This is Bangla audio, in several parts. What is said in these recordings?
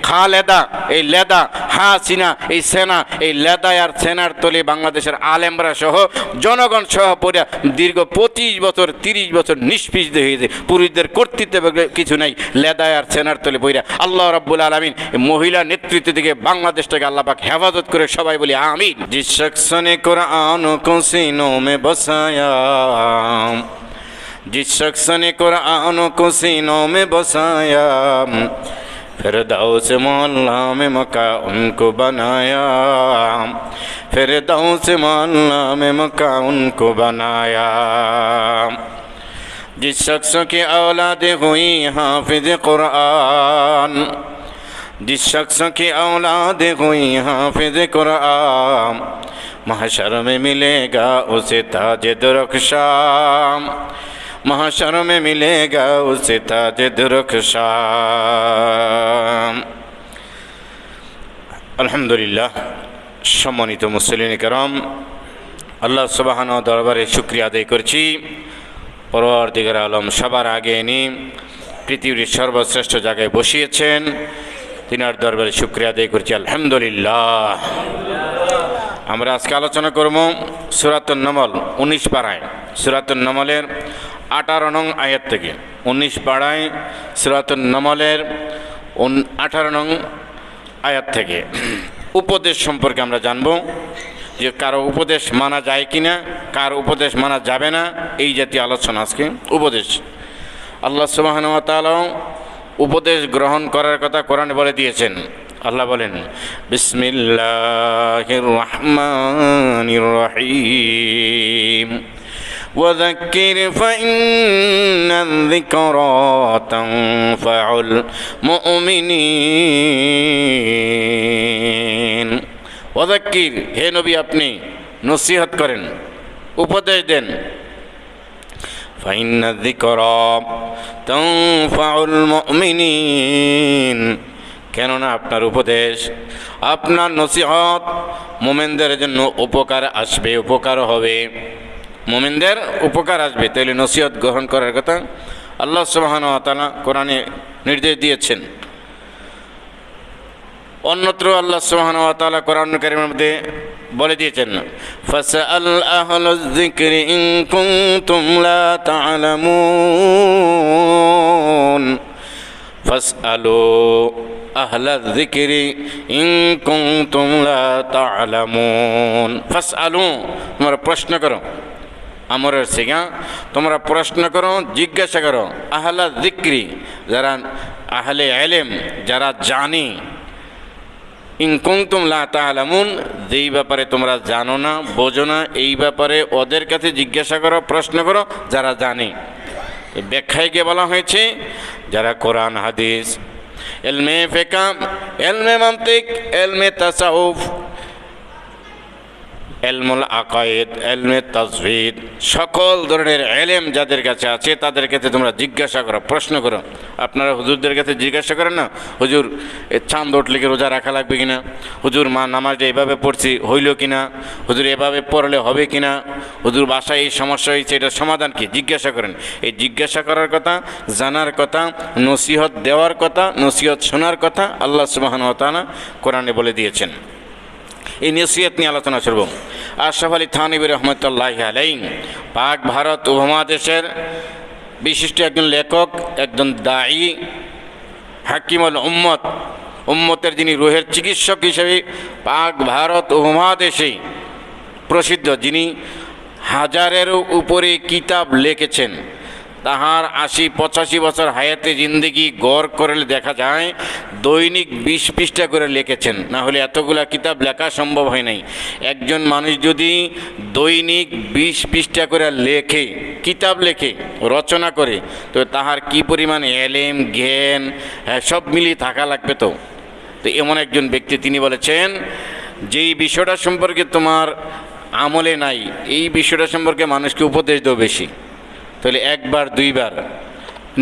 খালেদা, এই লেদা, হাসিনা, এই সেনা, এই লেদা আর সেনার তলে বাংলাদেশের আলেমরা সহ জনগণ সহ পড়ে দীর্ঘ 25 বছর 30 বছর নিষ্পিষিত হয়েছে। পুরুষদের কর্তৃত্ব কিছু নাই, লেদা আর সেনার তলে পড়ে। আল্লাহ রাব্বুল আলামিন মহিলা নেতৃত্ব থেকে বাংলাদেশটাকে আল্লাহ পাক হেফাজত করে, সবাই বলি আমিন। জিস শख्स ने कुरान को सीनों में बसाया, जिस शख्स ने कुरान को सीनों में बसाया, फिरदौस मोहल्ला में मका उनको बनाया, फिरदौस मोहल्ला में मका उनको बनाया। जिस शख्स की औलाद हुई हाफिज कुरान, जिस शख्स की औलाद हुई हाफिज कुरान, महशर में मिलेगा उसे ताज दुरख्शा, महशर में मिलेगा उसे ताज दुरख्शा। আলহামদুলিল্লাহ। সম্মানিত মুসলিম کرام, আল্লাহ সুবহানাহু ওয়া দরবারে শুকরিয়া আদায় করছি। পরওয়ারদিগার আলম সবার আগে এনে পৃথিবীর সর্বশ্রেষ্ঠ জায়গায় বসিয়েছেন, তিনার দরবারে শুকরিয়া আদায় করছি আলহামদুলিল্লাহ। আমরা আজকে আলোচনা করব সূরাতুন নমল 19 পারায়, সূরাতুন নমলের 18 নং আয়াত থেকে। 19 পারায় সূরাতুন নমলের 18 নং আয়াত থেকে উপদেশ সম্পর্কে আমরা জানব, যে কারো উপদেশ মানা যায় কিনা, কার উপদেশ মানা যাবে না, এই জাতীয় আলোচনা আজকে। উপদেশ, আল্লাহ সুবহানাহু ওয়া তাআলা উপদেশ গ্রহণ করার কথা কোরআনে বলে দিয়েছেন। আল্লাহ বলেন, বিসমিল্লাহির রহমানির রহিম, ওয়াযাক্কির ফাইন্নায-যিকরা তানফাউল মুমিনিন। ওয়াযাক্কির, হে নবী আপনি নসিহত করেন, উপদেশ দেন। ফাইন্নায-যিকরা তানফাউল মুমিনিন, কেননা আপনার উপদেশ, আপনার নসিহত মুমিনদের জন্য উপকার আসবে, উপকার হবে, মুমিনদের উপকার আসবে। তাইলে নসিহত গ্রহণ করার কথা আল্লাহ সুবহানাহু ওয়া তাআলা কোরআনে নির্দেশ দিয়েছেন। অন্যত্র আল্লাহ সুবহানাহু ওয়া তাআলা কোরআন কারীমের মধ্যে বলে দিয়েছেন, ফাসআল আহলায যিকরি ইন কুনতুম লা তা'লামুন, ফাসআলু আহলায যিকরি ইন কুনতুম লা তা'লামুন। ফাসআলু, তোমরা প্রশ্ন করো, আমরের সিগা, তোমরা প্রশ্ন করো, জিজ্ঞাসা করো। আহলা যিকরি, যারা আহলে ইলম, যারা জানে। ইন কুনতুম লা তা'লামুন, যেই ব্যাপারে তোমরা জানো না, বোঝো না, এই ব্যাপারে ওদের কাছে জিজ্ঞাসা করো, প্রশ্ন করো, যারা জানে। ব্যাখ্যায় গিয়ে বলা হয়েছে, যারা কোরআন হাদিস, ইলমে ফিকহ, ইলমে মানতিক, ইলমে তাসাউফ, ইলমুল আকায়েদ, ইলমে তাজভিদ, সকল ধরনের ইলম যাদের কাছে আছে তাদের কাছে তোমরা জিজ্ঞাসা করো, প্রশ্ন করো। আপনারা হুজুরদের কাছে জিজ্ঞাসা করেন না, হুজুর চাঁদ উঠলে কি রোজা রাখা লাগবে কিনা, হুজুর মা নামাজটা এভাবে পড়ছি হইল কিনা, হুজুর এভাবে পড়লে হবে কিনা, হুজুর বাসায় এই সমস্যা হয়েছে, এটার সমাধান কি, জিজ্ঞাসা করেন। এই জিজ্ঞাসা করার কথা, জানার কথা, নসিহত দেওয়ার কথা, নসিহত শোনার কথা আল্লাহ সুবহানাহু ওয়া তাআলা কোরআনে বলে দিয়েছেন। এই নসিহত নিয়ে আলোচনা করব। আশরাফ আলী থানভী রহমতুল্লাহি আলাইহি পাক ভারত উপমহাদেশের বিশিষ্ট একজন লেখক, একজন দায়ী, হাকিমুল উম্মত, উম্মতের যিনি রুহের চিকিৎসক হিসেবে পাক ভারত উপমহাদেশে প্রসিদ্ধ, যিনি হাজারেরও উপরে কিতাব লিখেছেন। তাহার 80-85 বছর হায়াতে জিন্দেগি গড় করলে দেখা যায় দৈনিক 20 পৃষ্ঠা করে লিখেছেন, না হলে এতগুলা কিতাব লেখা সম্ভব হয় নাই। একজন মানুষ যদি দৈনিক 20 পৃষ্ঠা করে লেখে, কিতাব লেখে, রচনা করে, তো তাহার কি পরিমাণ এলেম, জ্ঞান সব মিলিয়ে থাকা লাগবে। তো এমন একজন ব্যক্তি, তিনি বলেছেন, যেই বিষয়টা সম্পর্কে তোমার আমলে নাই, এই বিষয়টা সম্পর্কে মানুষকে উপদেশ দাও বেশি, তাহলে একবার দুইবার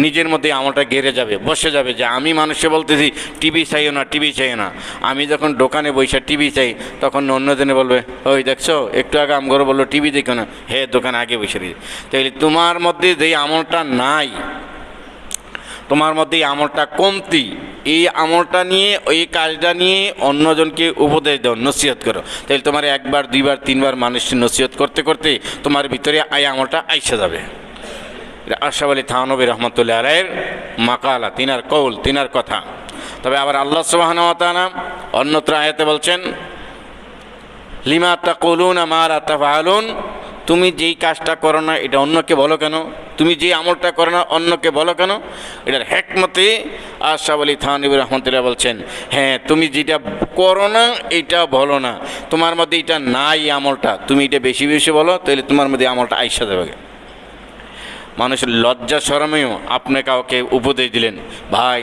নিজের মধ্যে আমলটা গেড়ে যাবে, বসে যাবে, যে আমি মানুষকে বলতেছি টিভি চাইও না, টিভি চাইও না। আমি যখন দোকানে বসে টিভি চাই, তখন অন্যজনে বলবে, ওই দেখছো একটু আগে আমগরে বললো টিভি দেখো না, দোকানে আগে বসে রয়েছে। তাহলে তোমার মধ্যে যেই আমলটা নাই, তোমার মধ্যে এই আমলটা কমতি, এই আমলটা নিয়ে ওই কাজটা নিয়ে অন্যজনকে উপদেশ দাও, নসিহত করো। তাহলে তোমার একবার দুইবার তিনবার মানুষকে নসিহত করতে করতে তোমার ভিতরে এই আমলটা আইসা যাবে। আশরাফ আলী থানভী রহমতুল্লাহ আলাইহির মাকালা, তিনার কৌল, তিনার কথা। তবে আবার আল্লাহ সুবহানাহু ওয়া তাআলা অন্যত্র আয়াতে বলছেন, লিমা তাকুলুনা মা লা তাফআলুন, তুমি যেই কাজটা করো না এটা অন্যকে বলো কেন, তুমি যেই আমলটা করো না অন্যকে বলো কেন? এটার হেকমতে আশরাফ আলী থানভী রহমতুল্লাহ বলছেন, হ্যাঁ তুমি যেটা করো না এটা বলো না, তোমার মধ্যে এটা নাই আমলটা, তুমি এটা বেশি বেশি বলো, তাহলে তোমার মধ্যে আমলটা আইসা যাবে। মানুষের লজ্জা শরমেও আপনি কাউকে উপদেশ দিলেন, ভাই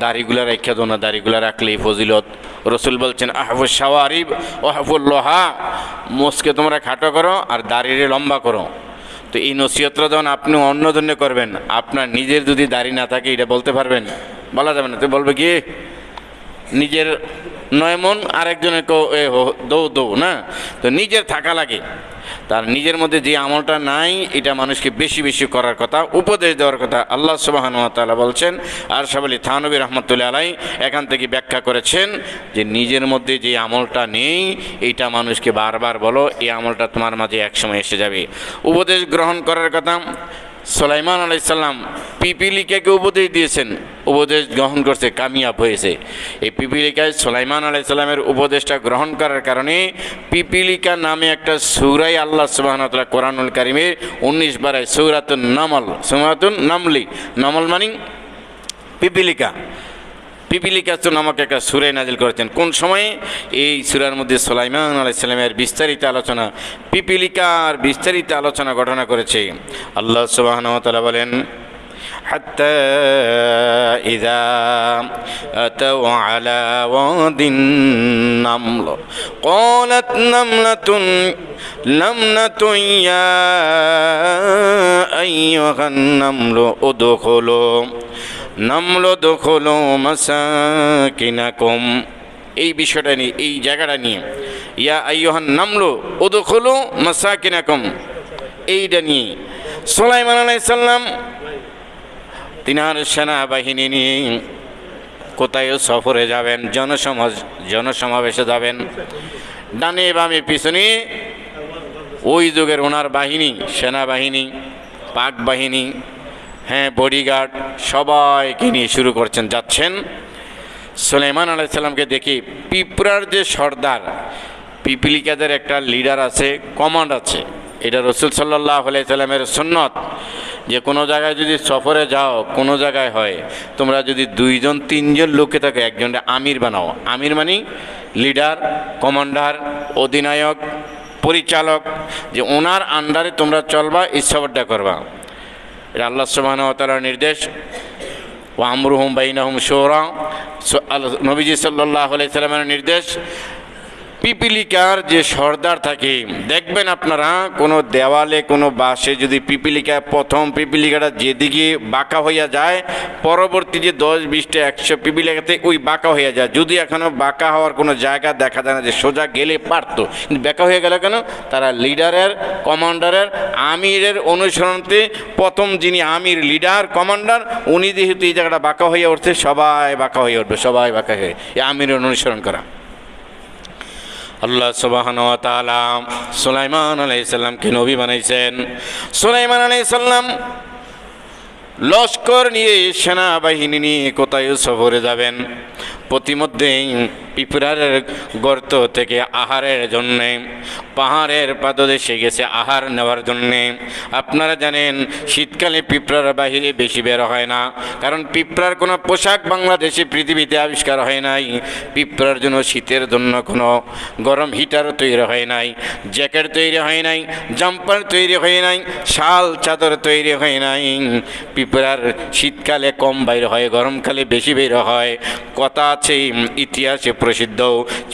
দাড়িগুলা রেখে দো না, দাড়িগুলা রাখলেই ফজিলত। রসুল বলছেন, আহফুল শাওয়ারিব ও আহফুল লোহা, মোষকে তোমরা খাটো করো আর দাড়িরে লম্বা করো। তো এই নসিহতটা যখন আপনি অন্যজনে করবেন, আপনার নিজের যদি দাড়ি না থাকে এটা বলতে পারবেন? বলা যাবে না। তো বলবে কি, নিজের নয় মন আরেকজনের দৌ দৌ না, তো নিজের থাকা লাগে। তার নিজের মধ্যে যে আমলটা নাই এটা মানুষকে বেশি বেশি করার কথা, উপদেশ দেওয়ার কথা আল্লাহ সুবহানাহু ওয়া তাআলা বলছেন। আশরাফ আলী থানভী রহমতুল্লাহ আলাইহি এখান থেকে ব্যাখ্যা করেছেন যে নিজের মধ্যে যে আমলটা নেই এইটা মানুষকে বারবার বলো, এই আমলটা তোমার মাঝে একসময় এসে যাবে। উপদেশ গ্রহণ করার কথা, সুলাইমান আলাইহিস সালাম পিপিলিকাকে উপদেশ দিয়েছেন, উপদেশ গ্রহণ করছে, কামিয়াব হয়েছে। এই পিপিলিকায় সুলাইমান আলাইহিস সালামের উপদেশটা গ্রহণ করার কারণে পিপিলিকা নামে একটা সূরাই আল্লাহ সুবহানাহু ওয়া তাআলা কোরআনুল কারীমের 19 বারায় সূরাতুন নামল, সূরাতুন নামলি, নামল মানে পিপিলিকা, পিপিলিকাস্তু নামক একটা সূরা নাজিল করেছেন। কোন সময়ে? এই সূরার মধ্যে সুলাইমান আলাইহিস সালামের বিস্তারিত আলোচনা, পিপিলিকার বিস্তারিত আলোচনা ঘটনা করেছে। আল্লাহ সুবহানাহু ওয়া তাআলা বলেন, হাত্তা ইযা আতাউ আলা ওয়াদিন নামল ক্বালাত নামলাতুন ইয়া আইয়ুহান নামলু উদখুলু দুখুলু মাসাকিনাকুম, এই বিষয়টা নিয়ে, এই জায়গাটা নিয়ে, ইয়া আইয়ুহান নামলু উদখুলু মাসাকিনাকুম, এইটা নিয়ে সুলাইমান আলাইহিস সালাম তিনার সেনাবাহিনী নিয়ে কোথায় সফরে যাবেন, জনসমাবেশে যাবেন। ডানে বামে পিছনে ওই যুগের ওনার বাহিনী, সেনাবাহিনী, পাক বাহিনী, হ্যাঁ বডিগার্ড, সবাইকে নিয়ে শুরু করছেন, যাচ্ছেন। সুলাইমান আলাইহিস সালামকে দেখি পিঁপড়ার যে সর্দার, পিপিলিকাদের একটা লিডার আছে, কমান্ড আছে। এটা রাসূল সাল্লাল্লাহু আলাইহি সাল্লামের সুন্নত যে কোনো জায়গায় যদি সফরে যাও, কোনো জায়গায় হয়, তোমরা যদি 2জন 3জন লোকে থাকে, একজনটা আমির বানাও। আমির মানে লিডার, কমান্ডার, অধিনায়ক, পরিচালক, যে ওনার আন্ডারে তোমরা চলবা, এই সফরটা করবা। এটা আল্লাহ সুবহানাহু ওয়া তাআলার নির্দেশ। ওয়া আমরুহুম বাইনাহুম শুরা, নবীজি সাল্লাল্লাহু আলাইহি সাল্লামের নির্দেশ। পিপিলিকার যে সর্দার থাকে, দেখবেন আপনারা কোনো দেওয়ালে, কোনো বাসে যদি পিপিলিকা, প্রথম পিপিলিকাটা যেদিকে বাঁকা হইয়া যায়, পরবর্তী যে 10, 20টা 100 পিপিলিকাতে ওই বাঁকা হইয়া যায়। যদি এখনও বাঁকা হওয়ার কোনো জায়গা দেখা যায় না, যে সোজা গেলে পারতো, কিন্তু বাঁকা হয়ে গেল কেন? তারা লিডারের, কমান্ডারের, আমিরের অনুসরণতে, প্রথম যিনি আমির, লিডার, কমান্ডার, উনি যেহেতু এই জায়গাটা বাঁকা হয়ে উঠছে, সবাই বাঁকা হয়ে উঠবে, সবাই বাঁকা হয়ে, এই আমিরের অনুসরণ করা। আল্লাহ সুবহানাহু ওয়া তাআলা সুলাইমান আলাইহিস সালামকে নবী বানাইছেন। সুলাইমান আলাইহিস সালাম লস্কর নিয়ে, সেনাবাহিনী নিয়ে কোথায় সফরে যাবেন, প্রতিমধ্যেই পিঁপড়ার গর্ত থেকে আহারের জন্যে পাহাড়ের পাদদেশে গেছে আহার নেওয়ার জন্যে। আপনারা জানেন শীতকালে পিঁপড়ার বাহিরে বেশি বের হয় না, কারণ পিঁপড়ার কোনো পোশাক বাংলাদেশে পৃথিবীতে আবিষ্কার হয় নাই। পিঁপড়ার জন্য শীতের জন্য কোনো গরম হিটারও তৈরি হয় নাই, জ্যাকেট তৈরি হয় নাই, জাম্পার তৈরি হয় নাই, শাল চাদর তৈরি হয় নাই। পিঁপড়ার শীতকালে কম বাইর হয়, গরমকালে বেশি বের হয়। কথা আছে, ইতিহাসে প্রসিদ্ধ,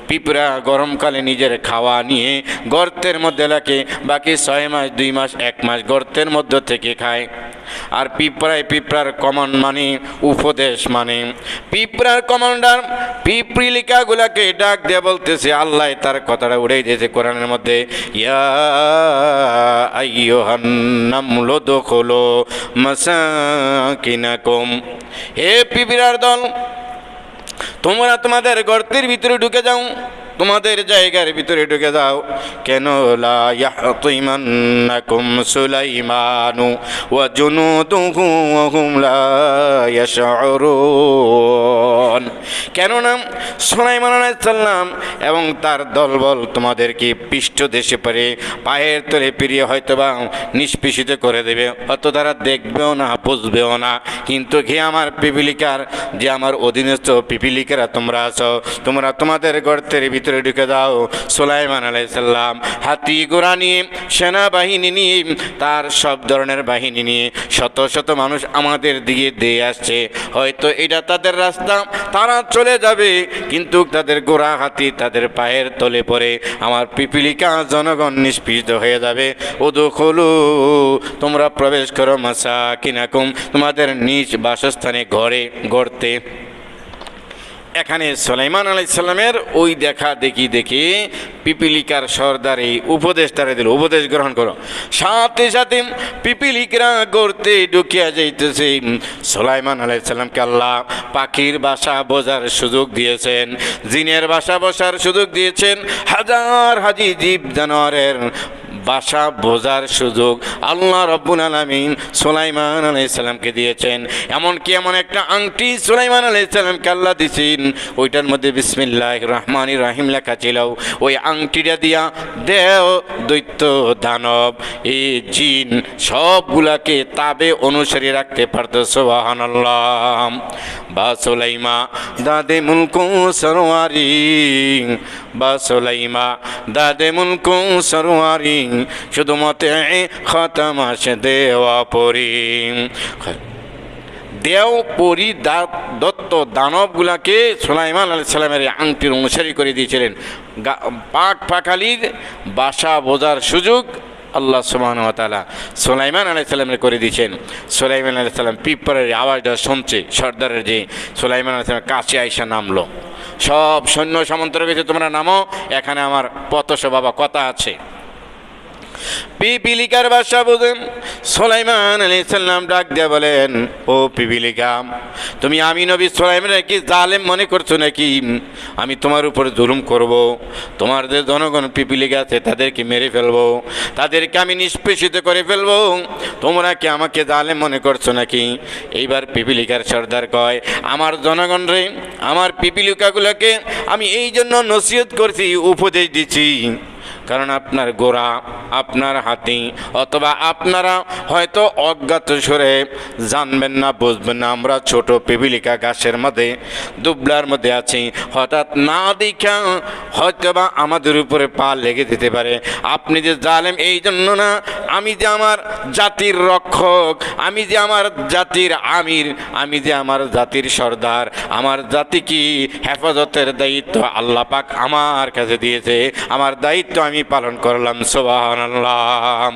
পিঁপড়া গরমকালে নিজের খাওয়া নিয়ে গর্তের মধ্যে রাখে, বাকি 6 মাস, 2 মাস, 1 মাস গর্তের মধ্যে থেকে খায়। আর পিঁপড়ার কমান্ড মানে উপদেশ মানে পিঁপড়ার কমান্ডার পিপরিলিকাগুলাকে ডাক দিয়ে বলতেছে, আল্লাহ তার কথাটা উড়াই দিয়েছে কোরআনের মধ্যে, ইয়া আইয়ুহান নামলু দুখুলু মাসাকিনাকুম, হে পিঁপড়ার দল, তোমরা তোমাদের গর্তের ভিতরে ঢুকে যাও, তোমাদের জায়গার ভিতরে ঢুকে যাও। কেন লা ইয়াহতিমান্নাকুম সুলাইমানু ওয়া জুনুদুহু ওয়া হুম লা ইয়াশউরুন, কেননা সুলাইমান আলাইহিস সালাম এবং তার দলবল তোমাদেরকে পৃষ্ঠদেশে পড়ে পায়ের তলে পেরিয়ে হয়তোবা নিষ্পেষিত করে দেবে, অত তারা দেখবেও না বুঝবেও না। কিন্তু ঘে আমার পিপিলিকার, যে আমার অধীনস্থ পিপিলিকারা তোমরা আছো, তোমরা তোমাদের গর্তের ভিতরে ঢুকে দাও। সুলাইমান আলাইহিস সালাম হাতি ঘোড়া নিয়ে, সেনাবাহিনী নিয়ে, তার সব ধরনের বাহিনী নিয়ে শত শত মানুষ আমাদের দিকে দিয়ে আসছে। হয়তো এটা তাদের রাস্তা, তারা চলে যাবে, কিন্তু তাদের ঘোড়া হাতি তাদের পায়ের তলে পড়ে আমার পিপিলিকা জনগণ নিষ্পৃত হয়ে যাবে। উদখুলু, তোমরা প্রবেশ করো মাসাকিনাকুম, তোমাদের নিজ বাসস্থানে ঘরে গর্তে। এখানে সুলাইমান আলাইহিস সালামের ওই দেখা দেখি পিপিলিকার সর্দার এই উপদেশটারে দিল, উপদেশ গ্রহণ করো। সাথে সাথে পিপিলিকরা গর্তে ঢুকিয়া যাইতেছে। সুলাইমান আলাইহিস সালামকে আল্লাহ পাখির বাসা বোঝার সুযোগ দিয়েছেন, জিনের বাসা বসার সুযোগ দিয়েছেন, হাজার হাজি জীব জানোয়ারের বাসা বোঝার সুযোগ আল্লাহ রাব্বুল আলামিন সুলাইমান আলাইহিস সালামকে দিয়েছেন। এমনকি এমন একটা আংটি সুলাইমান আলাইহিস সালামকে আল্লাহ দিয়েছেন, ওইটার মধ্যে বিসমিল্লাহির রহমানির রহিম লেখা ছিল। ওই আংটিটা দিয়া দেও দৈত্য দানব এই জিন সবগুলাকে তাবে অনুসারী রাখতে পারত। সুবহানাল্লাহ। বা সুলাইমা দাদে মুলকু সরওয়ারি, বা সুলাইমা দাদে মুলকু সরওয়ারি, শুধুমাত্র খতমাস দেওয়া পরি, দেও পরি দত্ত দানবগুলাকে সুলাইমান আলাইহিস সালামের আংটির অনুসারী করে দিয়েছিলেন। পাখালির বাসা বোঝার সুযোগ আল্লাহ সুবহানাহু ওয়া তাআলা সুলাইমান আলাইহিস সালামের করে দিয়েছেন। সুলাইমান আলাইহিস সালাম পিঁপড়ের আওয়াজটা শুনছে, সর্দারের যে সুলাইমান আলাইহিস সালামের কাছে আইসা নামলো। সব সৈন্য সামন্তের কাছে তোমরা নামো, এখানে আমার পতস বাবা কথা আছে। পিপিলিকার বাসা বোঝেন। সুলাইমান আলাইহিস সালাম ডাক দিয়ে বলেন, ও পিপিলিকা, তুমি আমি নবী সুলাইমানের কি জালেম মনে করছো নাকি? আমি তোমার উপরে জুলুম করব, তোমার যে জনগণ পিপিলিকা আছে তাদেরকে মেরে ফেলবো, তাদেরকে আমি নিষ্পেষিত করে ফেলবো, তোমরা কি আমাকে জালেম মনে করছো নাকি? এইবার পিপিলিকার সর্দার কয়, আমার জনগণ রে, আমার পিপিলিকাগুলোকে আমি এই জন্য নসিহত করছি, উপদেশ দিচ্ছি, কারণ আপনার গোরা, আপনার হাতি, অথবা আপনারা হয়তো অজ্ঞাত সরে জানবেন না, বুঝবেন না, আমরা ছোট পিপিলিকা গাছের মধ্যে দুবলার মধ্যে আছি, হঠাৎ না দেখা হয়তোবা আমাদের উপরে পা লেগে দিতে পারে। আপনি যে জালেম এই জন্য না, আমি যে আমার জাতির রক্ষক, আমি যে আমার জাতির আমির, আমি যে আমার জাতির সর্দার, আমার জাতি কি হেফাজতের দায়িত্ব আল্লাহ পাক আমার কাছে দিয়েছে, আমার দায়িত্ব আমি পালন করলাম। সুবহানাল্লাহ।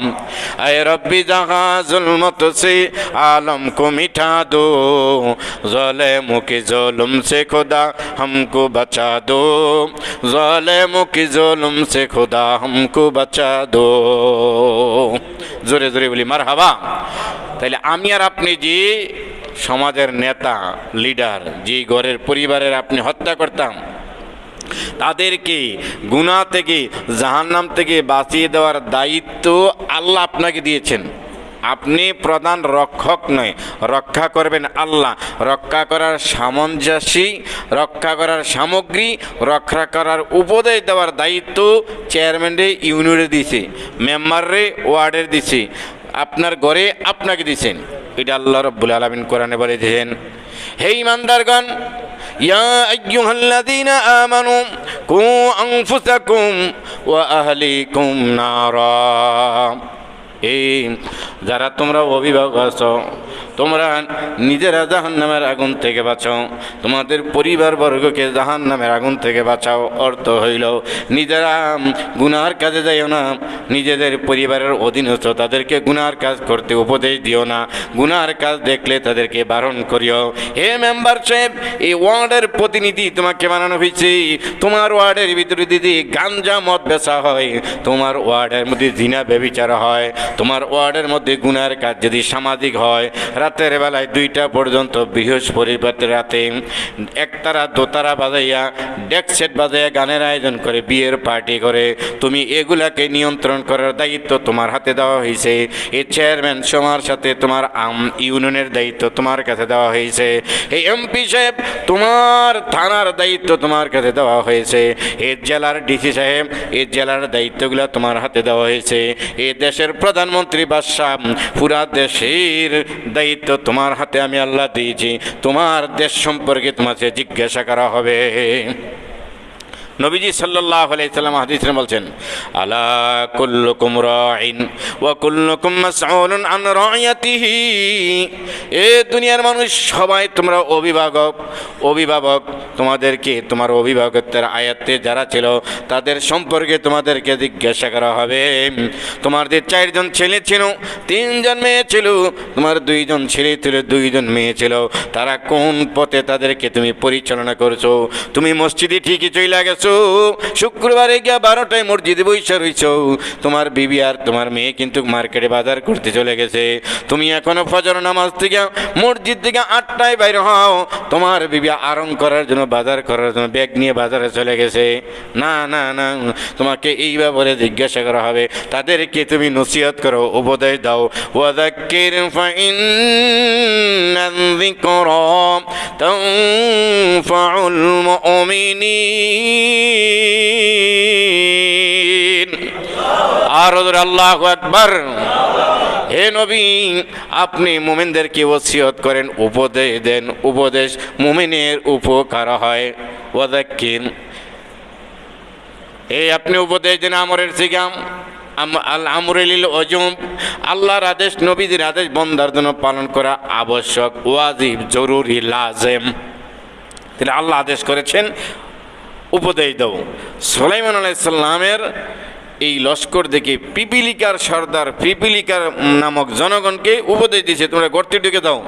আয়ে রব্বি জাহা জুলমত সে আলম কো মিঠা দো, জালেমোं के जुल्म से खुदा हमको बचा दो, जालिमों के जुल्म से खुदा हमको बचा दो। জোরে জোরে বলি মারহাবা। তাইলে আমি আর আপনি যে সমাজের নেতা, লিডার, যে ঘরের পরিবারের আপনি হত্যা করতাম, তাদেরকে গুনাহ থেকে, জাহান্নাম থেকে বাঁচিয়ে দেওয়ার দায়িত্ব আল্লাহ আপনাকে দিয়েছেন। আপনি প্রধান রক্ষক নয়, রক্ষা করবেন আল্লাহ। রক্ষা করার সামঞ্জস্যী, রক্ষা করার সামগ্রী, রক্ষা করার উপদেশ দেওয়ার দায়িত্ব চেয়ারম্যানরে ইউনিয়নে দিয়েছে, মেম্বাররে ওয়ার্ডের দিছে, আপনার ঘরে আপনাকে দিয়েছেন। এটা আল্লাহ রাব্বুল আলামিন কোরআনে বলে দিয়েছেন, হে ঈমানদারগণ, ইয়া আইয়ুহাল্লাযীনা আমানু কু আনফুসাকুম ওয়া আহলিকুম নারা, এই যারা তোমরা অভিভাবক আছো, তোমরা নিজেরা জাহান্নামের আগুন থেকে বাঁচাও, তোমাদের পরিবারবর্গকে জাহান্নামের আগুন থেকে বাঁচাও। অর্থ হইল নিজেরা গুনার কাজে যাইও না, নিজেদের পরিবারের অধীনস্থ তাদেরকে গুনার কাজ করতে উপদেশ দিও না, গুনার কাজ দেখলে তাদেরকে বারণ করিও। হে মেম্বার সাহেব, এই ওয়ার্ডের প্রতিনিধি তোমাকে বানানো হয়েছে, তোমার ওয়ার্ডের ভিতরে যদি গাঞ্জা মদ বেচা হয়, তোমার ওয়ার্ডের মধ্যে জিনা ব্যভিচার হয়, তোমার ওয়ার্ডের মধ্যে গুনার কাজ যদি সামাজিক হয়, রাতের বেলায় 2টা পর্যন্ত বৃহস্পতিবার রাতে একতারা দোতারা বাজাইয়া ডেক সেট বাজাইয়া গানের আয়োজন করে বিয়ের পার্টি করে, তুমি এগুলাকে নিয়ন্ত্রণ করার দায়িত্ব তোমার হাতে দেওয়া হয়েছে। এই চেয়ারম্যান সমার সাথে তোমার ইউনিয়নের দায়িত্ব তোমার কাছে দেওয়া হয়েছে। এই এমপি সাহেব, তোমার থানার দায়িত্ব তোমার কাছে দেওয়া হয়েছে। এই জেলার ডিসি সাহেব, এই জেলার দায়িত্বগুলো তোমার হাতে দেওয়া হয়েছে। এই দেশের প্রধানমন্ত্রী বাদশাহ, পুরা দেশের দায়িত্ব তোমার হাতে আমি আল্লাহ দিয়েছি। তোমার দেশ সম্পর্কে তোমাকে জিজ্ঞাসা করা হবে। নবীজি সাল্লাল্লাহু আলাইহি সাল্লাম হাদিসে বলছেন, আলা কুল্লুকুম রাইন ওয়া কুল্লুকুম মাসউলুন আন রাইয়াতিহি। এ দুনিয়ার মানুষ সবাই তোমরা অভিভাবক, তোমাদেরকে তোমার অভিভাবকত্বের আয়াতে যারা ছিল তাদের সম্পর্কে তোমাদেরকে জিজ্ঞাসা করা হবে। তোমার যে 4 জন ছেলে ছিল, 3 জন মেয়ে ছিল, তোমার 2 জন ছেলে ছিল, 2 জন মেয়ে ছিল, তারা কোন পথে তাদেরকে তুমি পরিচালনা করছো? তুমি মসজিদে ঠিকই চলে গেছো, শুক্রবারে গিয়া 12টায় মসজিদে বসে রইছ, তোমার বিবি আর তোমার মেয়ে কিন্তু মার্কেটে বাজার করতে চলে গেছে। তুমি এখনো ফজর নামাজ থেকে মসজিদ থেকে 8টায় বাইর হও, তোমার বিবি আরাম করার জন্য বাজার করার জন্য ব্যাগ নিয়ে বাজারে চলে গেছে। না না না, তোমাকে এই ব্যাপারে জিজ্ঞাসা করা হবে। তাদেরকে তুমি নসিহত করো, উপদেশ দাও। ওয়াযাক্কির ফাইন্না যিকরা তানফাউল মুমিনিন। আর আল্লাহু আকবার। হে নবী, আপনি মুমিনদেরকে ওসিয়ত করেন, উপদেশ দেন, উপদেশ মুমিনের উপকার হয়। ওয়াযাক্কির, এই আপনি উপদেশ দেন আমরের সিগাম আল আমরুল ওজুম, আল্লাহর আদেশ নবীদের আদেশ বন্দার জন্য পালন করা আবশ্যক, ওয়াজিব, জরুরি, লাজেম। তাহলে আল্লাহ আদেশ করেছেন উপদেশ দাও। সুলাইমান আলাইহিস সালামের এই লস্কর দেখে পিপিলিকার সর্দার, পিপিলিকার নামক জনগণকে উপদেশ দিয়েছে, তোমরা গর্তে ঢুকে দাও।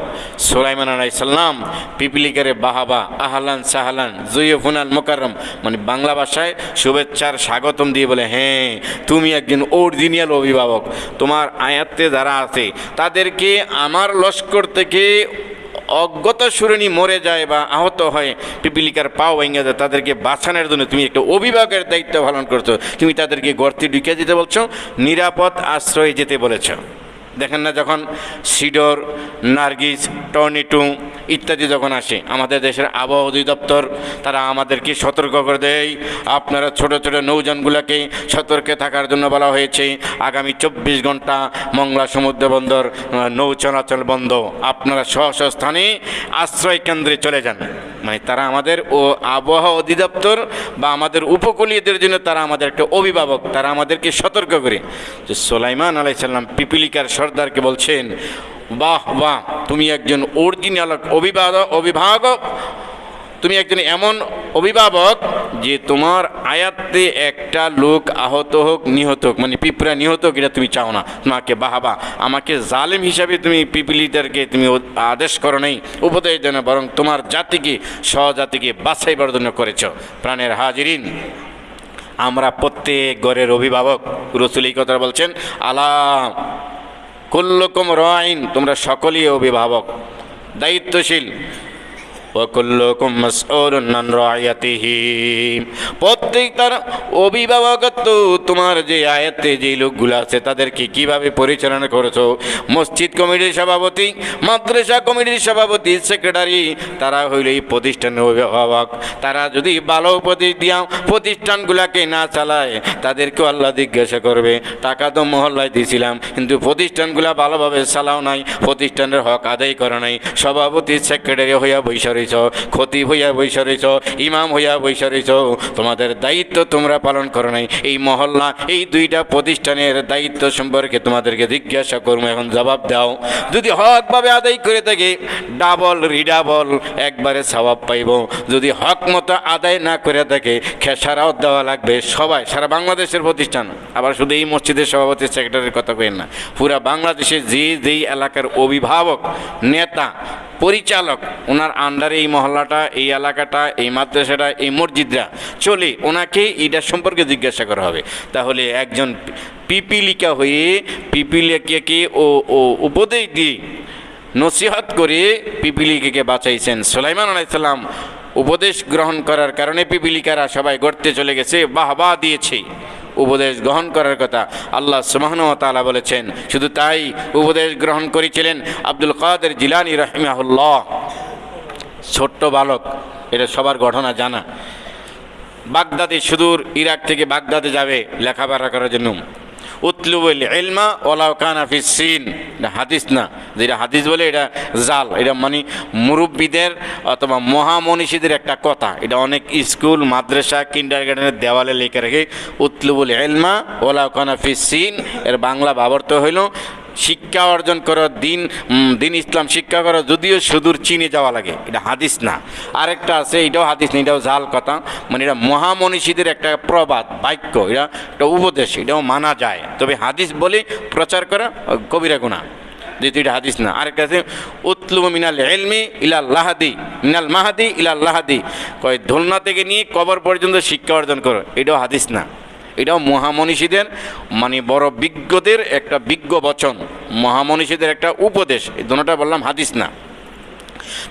সুলাইমান আলাইহিস সালাম পিপিলিকারে বাহাবা, আহলান সাহলান জুয়ফুনাল মুকাররম, মানে বাংলা ভাষায় শুভেচ্ছার স্বাগতম দিয়ে বলে, হ্যাঁ তুমি একজন অরিজিনাল অভিভাবক, তোমার আয়াতে যারা আছে তাদেরকে আমার লস্কর থেকে অজ্ঞতা সুরণী মরে যায় বা আহত হয়, পিপিলিকার পাও ভেঙে যায়, তাদেরকে বাঁচানোর জন্য তুমি একটা অভিভাবকের দায়িত্ব পালন করছো। তুমি তাদেরকে গর্তে ঢুকিয়ে দিতে বলছো, নিরাপদ আশ্রয়ে যেতে বলেছ। দেখেন না, যখন সিডর, নার্গিস, টর্নেডো ইত্যাদি যখন আসে, আমাদের দেশের আবহাওয়া অধিদপ্তর তারা আমাদেরকে সতর্ক করে দেয়, আপনারা ছোট ছোট নৌযানগুলোকে সতর্কে থাকার জন্য বলা হয়েছে। আগামী 24 ঘন্টা মংলা সমুদ্র বন্দর নৌ চলাচল বন্ধ, আপনারা স্ব স্থানে আশ্রয় কেন্দ্রে চলে যান। মানে তারা আমাদের আবহাওয়া অধিদপ্তর বা আমাদের উপকূলীয়দের জন্য তারা আমাদের একটা অভিভাবক, তারা আমাদেরকে সতর্ক করে। যে সুলাইমান আলাইহিস সালাম পিপিলিকার সর্দারকে বলছেন, বাহ বাহ, তুমি একজন অরিজিনাল অভিভাবক, তুমি একজন এমন অভিভাবক যে তোমার আয়াতে একটা লোক আহত হোক, নিহত হোক, মানে পিঁপড়া নিহত হোক, এটা তুমি চাও না। তোমাকে বাহাবা, আমাকে জালেম হিসাবে তুমি পিপিলিদেরকে তুমি আদেশ করো নাই, উপদেশ দেন, বরং তোমার জাতিকে, স্বজাতিকে বাছাইবার জন্য করেছ। প্রাণের হাজিরিন, আমরা প্রত্যেক ঘরের অভিভাবক। রাসূল এই কথা বলছেন, আলা কুল্লুকুম রাইন, তোমরা সকলেই অভিভাবক, দায়িত্বশীল। ওয়াকুল্লুকুম মাসউলুন আন রাইয়াতিহি, প্রত্যেক তার অভিভাবকত্ব তোমার যে আয়াতে যে লোকগুলো আছে তাদেরকে কিভাবে পরিচালনা করেছো। মসজিদ কমিটির সভাপতি, মাদ্রাসা কমিটির সভাপতি, সেক্রেটারি, তারা হইল এই প্রতিষ্ঠানের অভিভাবক। তারা যদি ভালো উপদেশ দিয়া প্রতিষ্ঠানগুলোকে না চালায়, তাদেরকেও আল্লাহ জিজ্ঞাসা করবে, টাকা তো মহল্লায় দিয়েছিলাম কিন্তু প্রতিষ্ঠানগুলো ভালোভাবে চালাও নাই, প্রতিষ্ঠানের হক আদায় করা নাই, সভাপতি সেক্রেটারি হইয়া বৈশা রইছ, খতিব হইয়া বৈশা রইছ, ইমাম হইয়া বৈশা রইছ, তোমাদের দায়িত্ব তোমরা পালন করো নাই। এই মহল্লা, এই দুইটা প্রতিষ্ঠানের দায়িত্ব সম্পর্কে তোমাদেরকে জিজ্ঞাসা করবো, এখন জবাব দাও। যদি হকভাবে আদায় করে থাকে ডাবল রিডাবল একবারে সওয়াব পাইব, যদি হক মতো আদায় না করে থাকে খেসারাও দেওয়া লাগবে। সবাই, সারা বাংলাদেশের প্রতিষ্ঠান, আবার শুধু এই মসজিদের সভাপতি সেক্রেটারির কথা কইেন না, পুরা বাংলাদেশে যেই এলাকার অভিভাবক, নেতা, পরিচালক, ওনার আন্ডারে এই মহল্লাটা, এই এলাকাটা, এই মাদ্রাসাটা, এই মসজিদরা চলে, ওনাকে এইটা সম্পর্কে জিজ্ঞাসা করা হবে। তাহলে একজন পিপিলিকা হয়ে পিপিলিকাকে ও উপদেশ দিয়ে নসিহত করে পিপিলিকাকে বাঁচাইছেন। সুলাইমান আলাইহিস সালাম উপদেশ গ্রহণ করার কারণে পিপিলিকারা সবাই গর্তে চলে গেছে, বাহবা দিয়েছে। উপদেশ গ্রহণ করার কথা আল্লাহ সুবহানাহু ওয়া তাআলা বলেছেন। শুধু তাই, উপদেশ গ্রহণ করেছিলেন আব্দুল কাদের জিলানী রাহিমাহুল্লাহ, ছোট্ট বালক, এটা সবার ঘটনা জানা। বাগদাদে, সুদূর ইরাক থেকে বাগদাদে যাবে লেখাপড়া করার জন্য। উতলুবুল ইলমা ওয়ালাউ কানা ফিস সিন, এটা হাদিস না, যেটা হাদিস বলে এটা জাল, এটা মানে মুরব্বীদের অথবা মহামনীষীদের একটা কথা। এটা অনেক স্কুল, মাদ্রাসা, কিন্ডারগার্টেনের দেওয়ালে লিখে রাখে, উতলুবুল ইলমা ওয়ালাউ কানা ফিস সিন। এর বাংলা ভাবার্থ হইল শিক্ষা অর্জন করো, দিন ইসলাম শিক্ষা করো, যদিও সুদূর চীনে যাওয়া লাগে। এটা হাদিস না। আরেকটা আছে, এটাও হাদিস না, এটাও জাল কথা, মানে এটা মহামনীষীদের একটা প্রবাদ বাক্য, এটা একটা উপদেশ, এটাও মানা যায়, তবে হাদিস বলে প্রচার করা কবিরা গুনাহ, যেহেতু এটা হাদিস না। আরেকটা আছে উতলুবু মিনাল ইলমি ইলাল লাহাদি, মিনাল মাহাদি ইলাল লাহাদি, কয় দোলনা থেকে নিয়ে কবর পর্যন্ত শিক্ষা অর্জন করো, এটাও হাদিস না। এটাও মহামনীষীদের, মানে বড় বিজ্ঞদের একটা বিজ্ঞ বচন, মহামনীষীদের একটা উপদেশ। এই দুটোটা বললাম হাদিস না।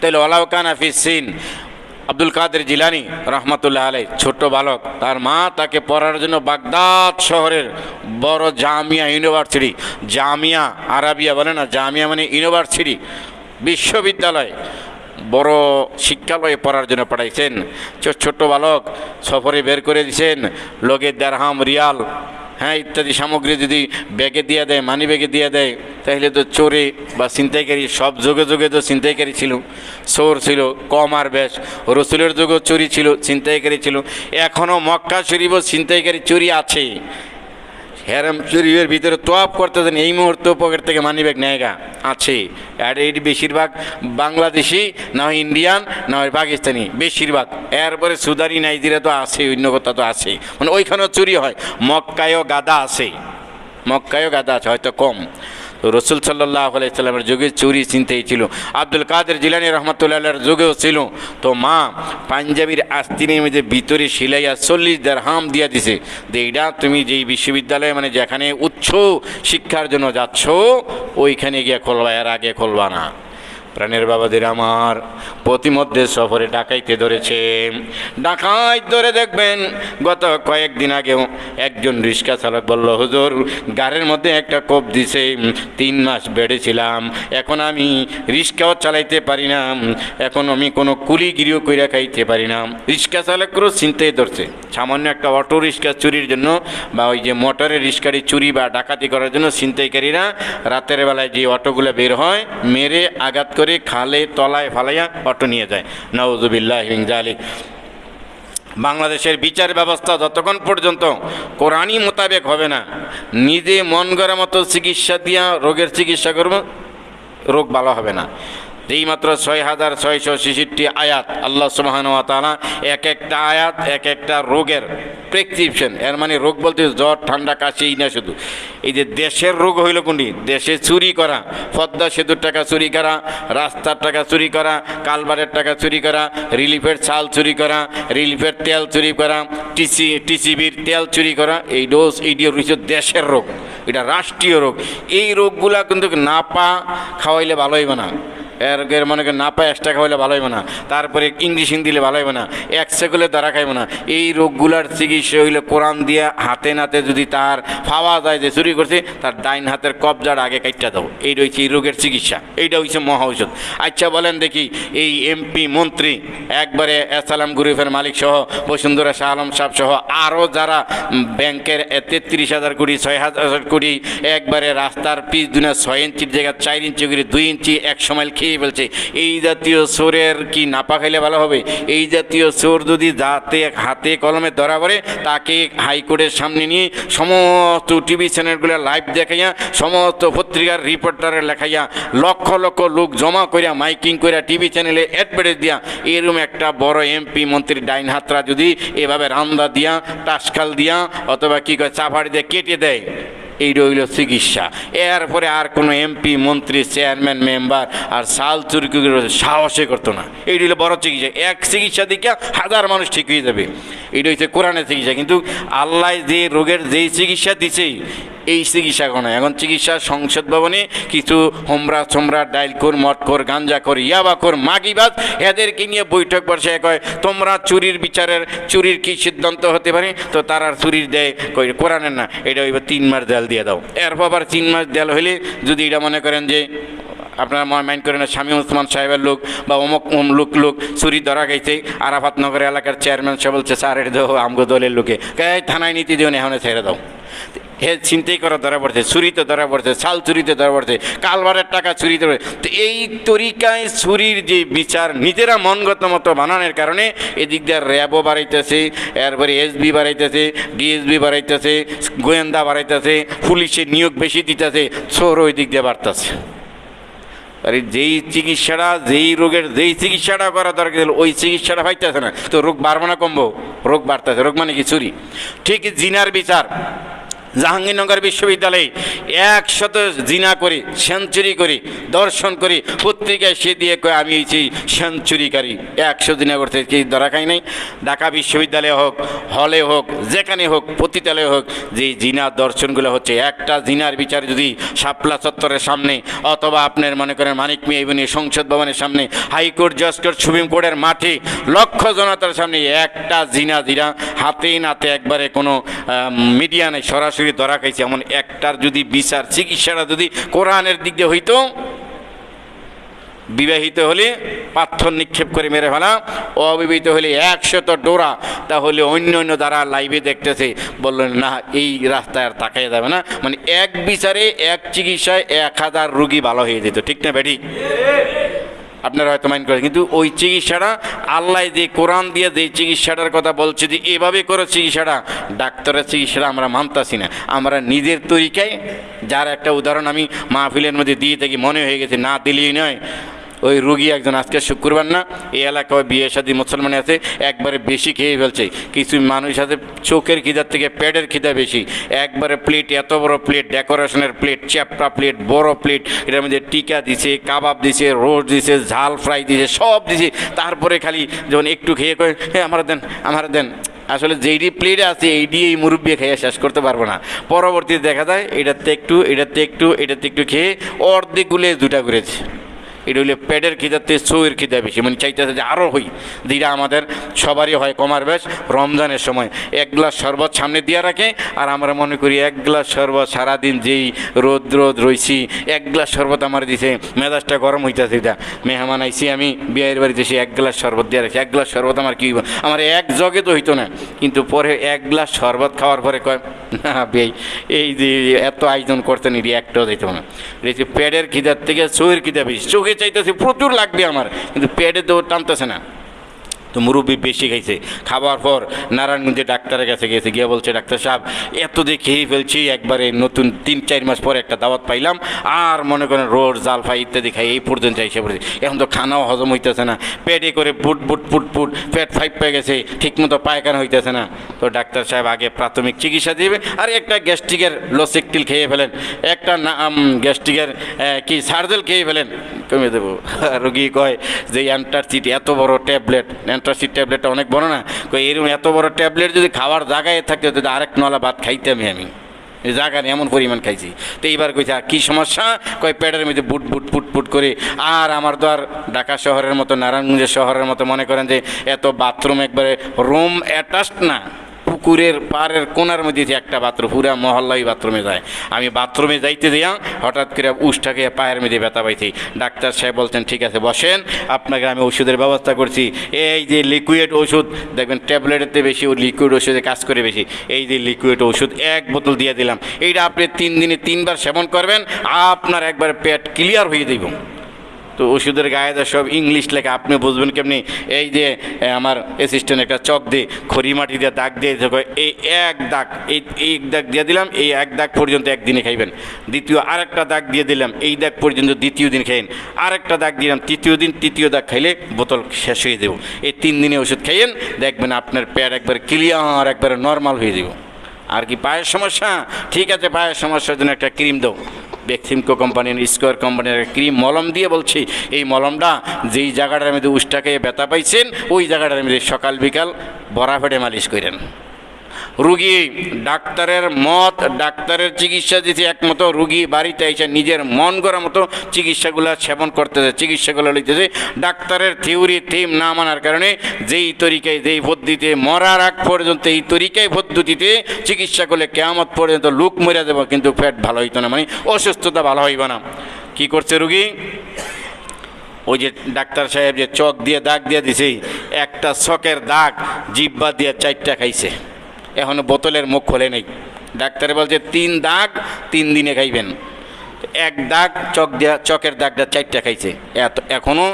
তাইলে ওয়ালাউ কানা ফিস সিন, আব্দুল কাদের জিলানী রহমাতুল্লাহ আলাইহ ছোট্ট বালক, তার মা তাকে পড়ার জন্য বাগদাদ শহরের বড় জামিয়া ইউনিভার্সিটি, জামিয়া আরাবিয়া বলে না, জামিয়া মানে ইউনিভার্সিটি, বিশ্ববিদ্যালয়, বড় শিক্ষালয়ে পড়ার জন্য পাঠাইছেন। ছোট্ট বালক সফরে বের করে দিয়েছেন, লগে দেড়হাম, রিয়াল, হ্যাঁ ইত্যাদি সামগ্রী যদি ব্যাগে দিয়ে দেয়, মানি ব্যাগে দিয়ে দেয়, তাহলে তো চোরে বা ছিনতাইকারী, সব যুগে যুগে তো ছিনতাইকারী ছিল, চোর ছিল কম আর বেশ। রসুলের যুগেও চুরি ছিল, ছিনতাইকারী ছিল, এখনও মক্কা শরীফও ছিনতাইকারী চুরি আছে। হেরাম শরীফের ভিতরে তোয়াপ করতেছেন, এই মুহূর্তে পকেট থেকে মানি ব্যাগ নেয়গা আছে। আর এটি বেশিরভাগ বাংলাদেশি, না হয় ইন্ডিয়ান, না হয় পাকিস্তানি, বেশিরভাগ। এরপরে সুদানি, নাইজেরিয়া তো আছে, অন্য কথা তো আছে, মানে ওইখানেও চুরি হয়। মক্কায়ও গাদা আছে, মক্কায়ও গাদা আছে, হয়তো কম। তো রসুল সাল্লাল্লাহু আলাইহি সাল্লামের যুগে চুরি চিন্তাই ছিল, আব্দুল কাদের জিলানী রহমাতুল্লাহর যুগেও ছিল। তো মা পাঞ্জাবির আস্তিনের মধ্যে ভিতরে সিলাইয়া 40 দিরহাম দিয়া দিছে, যে এইটা তুমি যেই বিশ্ববিদ্যালয়ে, মানে যেখানে উচ্চ শিক্ষার জন্য যাচ্ছ, ওইখানে গিয়ে খুলবা, এর আগে খুলবা না। প্রাণের বাবাদের আমার, প্রতিমধ্যে সফরে ডাকাইতে ধরেছে। ডাকাইত ধরে দেখবেন, গত কয়েকদিন আগেও একজন রিক্সা চালক বলল, হুজুর গাড়ির মধ্যে একটা কোপ দিছে, 3 মাস বেড়েছিলাম, এখন আমি রিক্সাও চালাইতে পারি না, এখন আমি কোনো কুলিগিরিও কইরা খাইতে পারি না। রিক্সা চালকেরও চিন্তাই ধরছে, সামান্য একটা অটো রিক্সা চুরির জন্য, বা ওই যে মোটরের রিক্সাটি চুরি বা ডাকাতি করার জন্য ছিনতাইকারীরা রাতের বেলায় যে অটোগুলো বের হয়, মেরে আঘাত করে খালে তলায় ফালাইয়া অটো নিয়ে যায়। নাউযুবিল্লাহি মিন যালিক। বাংলাদেশের বিচার ব্যবস্থা যতক্ষণ পর্যন্ত কোরআনী মোতাবেক হবে না, নিজে মন গড়া মতো চিকিৎসা দিয়া রোগের চিকিৎসা করব, রোগ ভালো হবে না। এইমাত্র 6666 আয়াত আল্লাহ সুবহানাহু ওয়া তাআলা এক একটা আয়াত এক একটা রোগের প্রেসক্রিপশন। এর মানে রোগ বলতে জ্বর, ঠান্ডা, কাশি না, শুধু এই যে দেশের রোগ হইল কোনটি, দেশে চুরি করা, পদ্মা সেতুর টাকা চুরি করা, রাস্তার টাকা চুরি করা, কালবারের টাকা চুরি করা, রিলিফের চাল চুরি করা, রিলিফের তেল চুরি করা, টিসিবির তেল চুরি করা, এই ডোজ এইটিও রয়েছে দেশের রোগ, এটা রাষ্ট্রীয় রোগ। এই রোগগুলা কিন্তু না পা খাওয়াইলে ভালো হইবে না, এর মনে করেন না পায় এক্সট্রা খাওয়াইলে ভালো হইব না, তারপরে ইঞ্জেকশন দিলে ভালো হইব না, এক্সরে দ্বারা খাইব না। এই রোগগুলার চিকিৎসা হইলে কোরআন দিয়া হাতে নাতে যদি তার পাওয়া যায় যে চুরি করছে, তার ডাইন হাতের কবজার আগে কাটটা দাও, এই রয়েছে এই রোগের চিকিৎসা, এইটা হচ্ছে মহা ঔষধ। আচ্ছা বলেন দেখি, এই এমপি মন্ত্রী একবারে এসালাম গ্রুপের মালিক সহ, বসুন্ধরা শাহ আলম সাহেব সহ আরও যারা ব্যাংকের 33,000 কোটি 6,000 কোটি একবারে রাস্তার পিচ দুনা 6 ইঞ্চির জায়গায় 4 ইঞ্চি করে 2 ইঞ্চি 100 মাইল খেয়ে খেয়ে ফেলছে। এই জাতীয় চোরের কি নাপা খাইলে ভালো হবে? এই জাতীয় চোর যদি হাতে কলমে ধরা পড়ে, তাকে হাইকোর্টের সামনে নিয়ে সমস্ত টিভি চ্যানেলগুলো লাইভ দেখাইয়া, সমস্ত পত্রিকার রিপোর্টারে লেখাইয়া, লক্ষ লক্ষ লোক জমা করিয়া, মাইকিং করিয়া, টিভি চ্যানেলে অ্যাডভার্টাইজ দিয়া, এরকম একটা বড় এমপি মন্ত্রীর ডাইন হাতরা যদি এভাবে রান্দা দিয়া, টাসকাল দিয়া, অথবা কী করে চাপাড়ি দিয়ে কেটে দেয়, এই রইল চিকিৎসা। এরপরে আর কোনো এমপি মন্ত্রী চেয়ারম্যান মেম্বার আর চাল চুরি সাহসে করতো না। এই রইল বড় চিকিৎসা। এক চিকিৎসা দিকে হাজার মানুষ ঠিক হয়ে যাবে। এটা হচ্ছে কোরআনের চিকিৎসা। কিন্তু আল্লাহ যে রোগের যেই চিকিৎসা দিছে, এই চিকিৎসা কোনো। এখন চিকিৎসা সংসদ ভবনে কিছু হোমরা ছোমরা, ডাইলখোর, মদখোর, গাঞ্জাখোর, ইয়াবাখোর, মাগিবাজ, এদেরকে নিয়ে বৈঠক বসে কয় তোমরা চুরির বিচারের চুরির কী সিদ্ধান্ত হতে পারে? তো তারা চুরির দেয়, কই কোরআনের না, এটা ওইবার 3 মাস দেয়াল দিয়ে দাও। এরপর আবার 3 মাস দেয়াল হলে যদি এটা মনে করেন যে আপনারা মাইন্ড করেন না, স্বামী ওসমান সাহেবের লোক বা অমুক লোক চুরি ধরা গেছে, আরাফাতনগর এলাকার চেয়ারম্যান সে বলছে স্যার এটা দেবো আমগো দলের লোকে, থানায় নীতি দিও না, এখন ছেড়ে দাও। হে ছিনতাই করা ধরা পড়ছে, চুরিতে ধরা পড়ছে, চাল চুরিতে ধরা পড়ছে, কালবারের টাকা চুরিতে। তো এই তরিকায় চুরির যে বিচার নিজেরা মনগত মতো বানানোর কারণে এদিক দিয়ে র্যাবও বাড়াইতেছে, এরপরে এসবি বাড়াইতেছে, ডিএসবি বাড়াইতেছে, গোয়েন্দা বাড়াইতেছে, পুলিশের নিয়োগ বেশি দিতেছে, চোর ওই দিক দিয়ে বাড়তেছে। আর যেই চিকিৎসাটা, যেই রোগের যেই চিকিৎসাটা করা দরকার ওই চিকিৎসাটা পাইতেছে না, তো রোগ বাড়বে না কমবো? রোগ বাড়তেছে। রোগ মানে কি? চুরি। ঠিক জিনার বিচার জাহাঙ্গীরনগর বিশ্ববিদ্যালয়ে 100 জিনা করে, সেঞ্চুরি করে, দর্শন করে, পত্রিকায় সে দিয়ে কয় আমি হয়েছি সেঞ্চুরিকারী। 100 জিনা করতে কি ধরা খাই নাই? ঢাকা বিশ্ববিদ্যালয়ে হোক, হলে হোক, যেখানে হোক, পতিতালয়ে হোক, যে জিনা দর্শনগুলো হচ্ছে, একটা জিনার বিচার যদি শাপলা চত্বরের সামনে অথবা আপনার মনে করেন মানিক মিয়া এভিনিউ সংসদ ভবনের সামনে, হাইকোর্ট, জজ কোর্ট, সুপ্রিম কোর্টের মাঠে লক্ষ জনতার সামনে একটা জিনা হাতে নাতে একবারে কোনো মিডিয়া নেই, সরাসরি ধরা খাইছে, এমন একটার যদি বিচার চিকিৎসাটা যদি কোরআনের দিক দিয়ে হইতো, বিবাহিত হলে পাথর নিক্ষেপ করে মেরে ফেলা, অবিবাহিত হলে 100 ডোরা, তাহলে অন্য দ্বারা লাইভে দেখতেছে, বললেন না এই রাস্তায় আর তাকাই যাবে না। মানে এক বিচারে, এক চিকিৎসায় 1000 রুগী ভালো হয়ে যেত। ঠিক না বেটি? আপনারা হয়তো মাইন্ড করেন, কিন্তু ওই চিকিৎসাটা আল্লাহ যে কোরআন দিয়ে যে চিকিৎসাটার কথা বলছে যে এভাবে করে চিকিৎসাটা, ডাক্তারের চিকিৎসাটা আমরা মানতাছি না। আমরা নিজের তরিকায়, যার একটা উদাহরণ আমি মাহফিলের মধ্যে দিয়ে থাকি, মনে হয়ে গেছে, না দিলেই নয়। ওই রুগী একজন, আজকে শুক্রবার না, এই এলাকায় বিয়ে শাদী মুসলমান আছে, একবারে বেশি খেয়ে ফেলছে। কিছু মানুষ আছে চোখের খিদার থেকে পেটের খিদা বেশি, একবারে প্লেট, এত বড় প্লেট, ডেকোরেশনের প্লেট, চ্যাপটা প্লেট, বড় প্লেট, এটার মধ্যে টিকা দিছে, কাবাব দিছে, রোস্ট দিছে, ঝাল ফ্রাই দিছে, সব দিছে। তারপরে খালি যখন একটু খেয়ে কয় হ্যাঁ আমার দেন। আসলে যেইটি প্লেটে আছে এইটি এই মুরব্বী খেয়ে শেষ করতে পারবো না। পরবর্তীতে দেখা যায় এটাতে একটু খেয়ে অর্ধেকগুলো 2টা করেছে। এটা হইলে পেটের খিদাতে চৌয়ের খিদা বেশি, মানে চাইতেছে যে আরও হই। যেটা আমাদের সবারই হয় কমার বেশ রমজানের সময় 1 গ্লাস শরবত সামনে দিয়ে রাখে, আর আমরা মনে করি 1 গ্লাস শরবত সারাদিন যেই রোদ রইছি, 1 গ্লাস শরবত আমার দিছে, মেজাজটা গরম হইতেছে। এটা মেহমান আইসি, আমি বিয়ের বাড়িতে এসে 1 গ্লাস শরবত দিয়ে রাখি। 1 গ্লাস শরবত আমার কী হইব? আমার 1 জগে তো হইতো না, কিন্তু পরে 1 গ্লাস শরবত খাওয়ার পরে কয় না বেই, এই যে এত আয়োজন করতেন এটি একটাও দিত না। এটা পেটের খিদার থেকে চৌয়ের খিদা বেশি। চোখে চাইতেছে প্রচুর লাগবে আমার, কিন্তু পেটে তো টানতেছে না। তো মুরব্বী বেশি খাইছে। খাবার পর নারায়ণগঞ্জে ডাক্তারের কাছে গিয়ে বলছে ডাক্তার সাহেব এত দিয়ে খেয়ে ফেলছি, একবারে নতুন 3-4 মাস পরে একটা দাওয়াত পাইলাম, আর মনে করেন রোড জালফাই ইত্যাদি খাই এই পর্যন্ত এসে পড়েছে, এখন তো খানাও হজম হইতেছে না, পেটে করে পুট পেট ফাইপ পেয়ে গেছে, ঠিকমতো পায়খানা হইতেছে না। তো ডাক্তার সাহেব আগে প্রাথমিক চিকিৎসা দিবে, আর একটা গ্যাস্ট্রিকের লসেকটিল খেয়ে ফেলেন, একটা গ্যাস্ট্রিকের কি সার্জেল খেয়ে ফেলেন, কমে দেবো। রোগী কয় যে অ্যান্টাসিড এত বড় ট্যাবলেট, অ্যান্টাসিড ট্যাবলেটটা অনেক বড় না, কই এরকম এত বড় ট্যাবলেট যদি খাওয়ার জায়গায় থাকতে যদি আরেক নলা ভাত খাইতামই আমি, এই জায়গা নিয়ে এমন পরিমাণ খাইছি। তো এইবার কইছে আর কী সমস্যা? কয় পেটের মধ্যে পুট করে। আর আমার তো আর ঢাকা শহরের মতো, নারায়ণগঞ্জের শহরের মতো মনে করেন যে এত বাথরুম একবারে রুম অ্যাটাচড না, পুকুরের পাড়ের কোনার মধ্যে একটা বাথরুম, পুরা মহল্লাই বাথরুমে যায়। আমি বাথরুমে যাইতে দিয়া হঠাৎ করে উষ্টাকে পায়ের মধ্যে ব্যথা পাইছি। ডাক্তার সাহেব বলছেন ঠিক আছে বসেন, আপনাকে আমি ওষুধের ব্যবস্থা করছি। এই যে লিকুইড ওষুধ দেখবেন ট্যাবলেটের বেশি, ও লিকুইড ওষুধে কাজ করে বেশি। এই যে লিকুইড ওষুধ 1 বোতল দিয়ে দিলাম, এইটা আপনি 3 দিনে 3 বার সেবন করবেন, আপনার একবার পেট ক্লিয়ার হয়ে দিব। তো ওষুধের গায়ে তো সব ইংলিশ লেখা, আপনি বুঝবেন কেমনি? এই যে আমার অ্যাসিস্ট্যান্ট একটা চক দিয়ে খড়ি মাটি দিয়ে দাগ দিয়ে এই এক দাগ, এই দাগ দিয়ে দিলাম, এই এক দাগ পর্যন্ত একদিনে খাইবেন। দ্বিতীয় আরেকটা দাগ দিয়ে দিলাম, এই দাগ পর্যন্ত দ্বিতীয় দিন খাইন। আরেকটা দাগ দিলাম তৃতীয় দিন, তৃতীয় দাগ খাইলে বোতল শেষ হয়ে যাব। এই 3 দিনে ওষুধ খাইয়েন, দেখবেন আপনার পেট একবার ক্লিয়ার, একবারে নর্মাল হয়ে যাব। আর কি পায়ের সমস্যা? ঠিক আছে, পায়ের সমস্যার জন্য একটা ক্রিম দাও। বেক্সিমকো কোম্পানির, স্কোয়ার কোম্পানির ক্রিম মলম দিয়ে বলছি, এই মলমটা যেই জায়গাটার মধ্যে উষ্টা খেয়ে ব্যথা পাইছেন ওই জায়গাটার মধ্যে সকাল বিকাল বড়া ফেটে মালিশ করেন। রুগী ডাক্তারের মত, ডাক্তারের চিকিৎসা দিতে একমতো, রুগী বাড়িতে এসে নিজের মন করার মতো চিকিৎসাগুলো সেবন করতেছে, চিকিৎসাগুলো লইতেছে। ডাক্তারের থিওরি থিম না মানার কারণে যেই তরিকায়, যেই পদ্ধতিতে মরার আগ পর্যন্ত এই তরিকায় পদ্ধতিতে চিকিৎসা করলে কেয়ামত পর্যন্ত লুক মরে দেবো, কিন্তু পেট ভালো হইতো না, মানে অসুস্থতা ভালো হইব না। কি করছে রুগী? ওই যে ডাক্তার সাহেব যে চক দিয়ে দাগ দিয়ে দিছে, একটা চকের দাগ জিব্বা দিয়ে 4টা খাইছে, এখনো বোতলের মুখ খোলে নেই। ডাক্তার বলছে 3 দাগ 3 দিনে খাইবেন। এক দাগ চক দিয়া, চকের দাগটা 4টা খাইছে, এখনও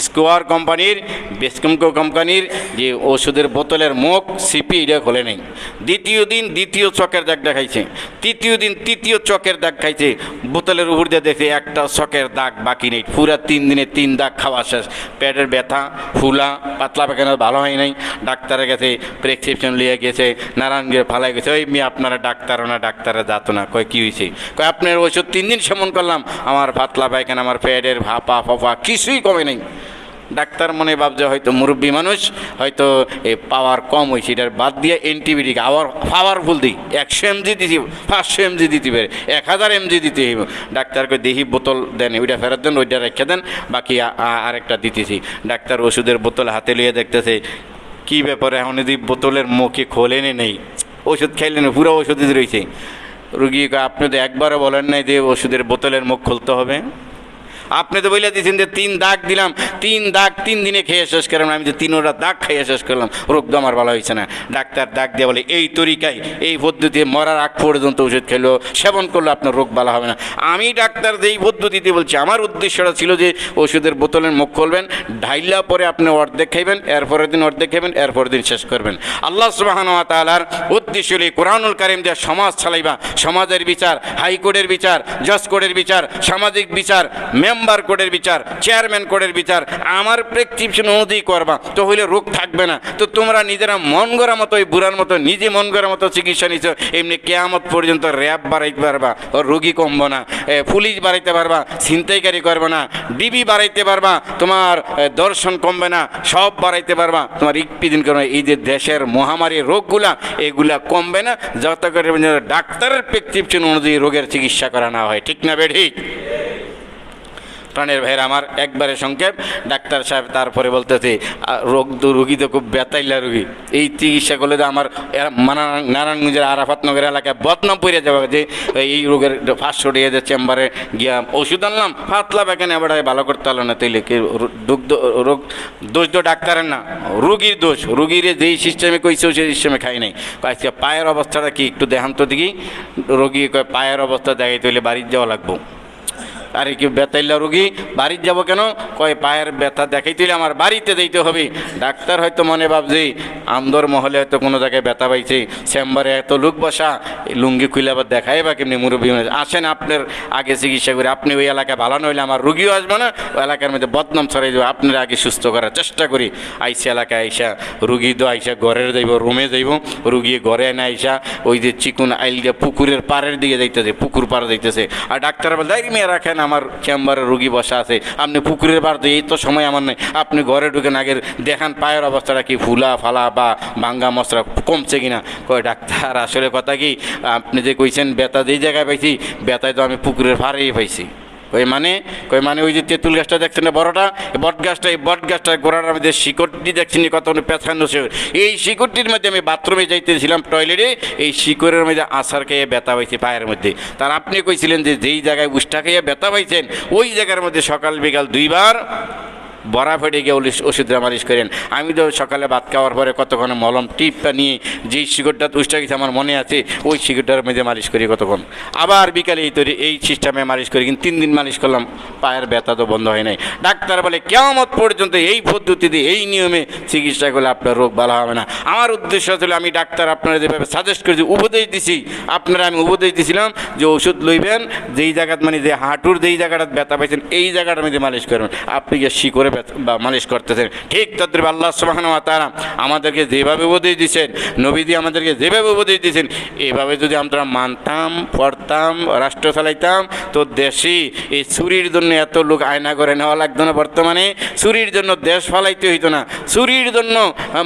স্কোয়ার কোম্পানির, বেক্সিমকো কোম্পানির যে ওষুধের বোতলের মুখ সিপি এটা খোলে নেই। দ্বিতীয় দিন দ্বিতীয় চকের দাগটা খাইছে, তৃতীয় দিন তৃতীয় চকের দাগ খাইছে, বোতলের উপর দিয়ে দেখে একটা চকের দাগ বাকি নেই। পুরা 3 দিনে 3 দাগ খাওয়া শেষ। পেটের ব্যথা, ফুলা, পাতলা পায়খানা ভালো হয় নাই। ডাক্তারের কাছে প্রেসক্রিপশন লিয়ে গেছে, নারায়ণগঞ্জে ফালাই গেছে, ওই মেয়ে আপনারা ডাক্তারও না, ডাক্তারে যাতো না। কয় কী হয়েছে? কয় আপনার ওষুধ 3 দিন সেবন করলাম, আমার পাতলা পায়খানা, আমার পেটের ভাপা ফপা কিছুই কমে নেই। ডাক্তার মনে ভাবছে হয়তো মুরব্বী মানুষ, হয়তো এই পাওয়ার কম হয়েছে, এটার বাদ দিয়ে অ্যান্টিবায়োটিক আবার পাওয়ারফুল দিই, 100 mg দিতে, 500 mg দিতে পারে, 1000 mg দিতে হইব। ডাক্তারকে দেখি বোতল দেন, ওইটা ফেরত দেন, ওইটা রেখে দেন, বাকি আরেকটা দিতেছি। ডাক্তার ওষুধের বোতল হাতে লিয়ে দেখতেছে, কী ব্যাপারে এখন যদি বোতলের মুখে খোলেনি নেই, ওষুধ খাইলেন, পুরো ওষুধ রয়েছে। রুগী, আপনি তো একবারও বলেন নাই যে ওষুধের বোতলের মুখ খুলতে হবে। আপনি তো বলে দিয়েছেন যে 3 দাগ দিলাম, 3 দাগ 3 দিনে খেয়ে শেষ করলাম। আমি যে 3টা দাগ খাইয়ে শেষ করলাম, রোগ তো আমার ভালো হয়েছে না। ডাক্তার দাগ দিয়ে বলে এই তরিকায়, এই পদ্ধতিতে মরার আগ পর্যন্ত ওষুধ খেলেও সেবন করলে আপনার রোগ ভালো হবে না। আমি ডাক্তার যেই পদ্ধতিতে বলছি, আমার উদ্দেশ্যটা ছিল যে ওষুধের বোতলের মুখ খুলবেন, ঢাইলা পরে আপনি অর্ধেক খাইবেন, এরপরের দিন অর্ধেক খাইবেন, এরপরের দিন শেষ করবেন। আল্লাহ সুবহানাহু ওয়া তাআলার উদ্দেশ্য হলো কোরআনুল কারীম দিয়ে সমাজ চালাইবা, সমাজের বিচার, হাইকোর্টের বিচার, জজ কোর্টের বিচার, সামাজিক বিচার, মেম্বার কোর্টের বিচার, চেয়ারম্যান কোর্টের বিচার আমার প্রেসক্রিপশন অনুযায়ী করবা, তো হইলে রোগ থাকবে না। তো তোমরা নিজেরা মন গড়া মতো, ওই বুড়ার মতো নিজে মন গড়া মতো চিকিৎসা নিচ্ছ, এমনি কেয়ামত পর্যন্ত র্যাব বাড়াইতে পারবা, ওর রোগী কমবো না, পুলিশ বাড়াইতে পারবা, ছিনতাইকারী করবে না, ডিবি বাড়াইতে পারবা, তোমার দর্শন কমবে না, সব বাড়াইতে পারবা। তোমার ইকপিদিন করবে, এই যে দেশের মহামারী রোগগুলা, এগুলা কমবে না যত করে ডাক্তারের প্রেসক্রিপশন অনুযায়ী রোগের চিকিৎসা করা না হয়। ঠিক না বে ঠিক? প্রাণের ভাইয়ের আমার, একবারে সংক্ষেপ। ডাক্তার সাহেব তারপরে বলতেছে, রোগী তো খুব বেতাইলা রোগী, এই চিকিৎসা করলে তো আমার নারায়ণগঞ্জের আরাফাতনগর এলাকায় বদনাম পড়ে যাবে যে এই রোগের 500 টাকা যে চেম্বারে গিয়া ওষুধ আনলাম, পাতলা পায়খানা এবার ভালো করতে পারলো না। তাইলে কি রোগ দোষ তো ডাক্তারের না, রুগীর দোষ। রুগীর যেই সিস্টেমে কইছে সেই সিস্টেমে খাই নাই। আজকে পায়ের অবস্থাটা কি একটু দেখান্ত দেখি। রোগী কয় পায়ের অবস্থা দেখাইতে হইলে বাড়িতে যাওয়া লাগবো। আরে কি বেতাইলা রুগী, বাড়িতে যাবো কেন? কয় পায়ের ব্যথা দেখাইতে হলে আমার বাড়িতে দিতে হবে। ডাক্তার হয়তো মনে ভাবছি আমদর মহলে হয়তো কোনো জায়গায় ব্যথা পাইছে, চেম্বারে এত লোক বসা, লুঙ্গি খুলে আবার দেখাই বা কেমনি মুরব্বী আসেন আপনার আগে চিকিৎসা করে, আপনি ওই এলাকায় ভালো নইলে আমার রুগীও আসবে না, ওই এলাকার মধ্যে বদনাম ছড়াই দেবো, আপনার আগে সুস্থ করার চেষ্টা করি। আইসা এলাকায় আইসা রুগী তো আইসা ঘরের যাইব, রুমে যাইব, রুগী ঘরে না আইসা ওই যে চিকুন আইল দিয়ে পুকুরের পাড়ের দিকে যাইতেছে, পুকুর পাড়ে যাইতেছে। আর ডাক্তার বলে দাঁড়িয়ে মেয়ে রাখেন, আমার চেম্বারে রুগী বসা আছে, আপনি পুকুরের পাড় দিয়ে, এই তো সময় আমার নেই, আপনি ঘরে ঢুকেন, আগের দেখান পায়ের অবস্থাটা কি, ফুলা ফালা বা ভাঙ্গা মশলা কমছে কিনা। কয় ডাক্তার আসলে কথা কি, আপনি যে কইছেন ব্যথা যেই জায়গায় পাইছি, ব্যথায় তো আমি পুকুরের পাড়েই পাইছি। কই মানে ওই যে তেঁতুল গাছটা দেখছেন না বড়টা, বট গাছটা, এই বট গাছটার গোড়ার মধ্যে শিকড়টি দেখছেন কত পেছানো, এই শিকড়টির মধ্যে আমি বাথরুমে যাইতেছিলাম টয়লেটে, এই শিকড়ের মধ্যে আছাড় খেয়ে ব্যথা পাইছি পায়ের মধ্যে। তার আপনি কইছিলেন যে যেই জায়গায় উষ্টা খেয়ে ব্যথা পাইছেন ওই জায়গার মধ্যে সকাল বিকাল 2 বার বড়া ফেটে গিয়ে ওষুধটা মালিশ করেন। আমি তো সকালে ভাত খাওয়ার পরে কতক্ষণ মলম টিপটা নিয়ে যেই শিকড়টা উষ্টা গেছে আমার মনে আছে, ওই শিকড়টার মধ্যে মালিশ করি কতক্ষণ, আবার বিকালে এই সিস্টেমে মালিশ করি, কিন্তু 3 দিন মালিশ করলাম, পায়ের ব্যথা তো বন্ধ হয় নাই। ডাক্তার বলে কিয়ামত পর্যন্ত এই পদ্ধতিতে এই নিয়মে চিকিৎসা করলে আপনার রোগ ভালো হবে না। আমার উদ্দেশ্য ছিল আমি ডাক্তার আপনারা যেভাবে সাজেস্ট করেছি, উপদেশ দিছি, আপনারা আমি উপদেশ দিছিলাম যে ওষুধ লইবেন, যেই জায়গাত মানে যে হাঁটুর যেই জায়গাটা ব্যথা পাইছেন এই জায়গাটার মধ্যে মালিশ করবেন, আপনি গিয়ে শিকড়ে বা মালিশ করতেছেন। ঠিক তদ্রূপ আল্লাহ সুবহানাহু ওয়া তাআলা আমাদেরকে যেভাবে উপদেশ দিয়েছেন, নবীজি আমাদেরকে যেভাবে উপদেশ দিয়েছেন, এভাবে যদি আমরা মানতাম, পড়তাম, রাষ্ট্র চালাইতাম, তো দেশে এই চুরির জন্য এত লোক আয়না করে নেওয়া লাগতো না। বর্তমানে চুরির জন্য দেশ ফালাইতে হইতো না, চুরির জন্য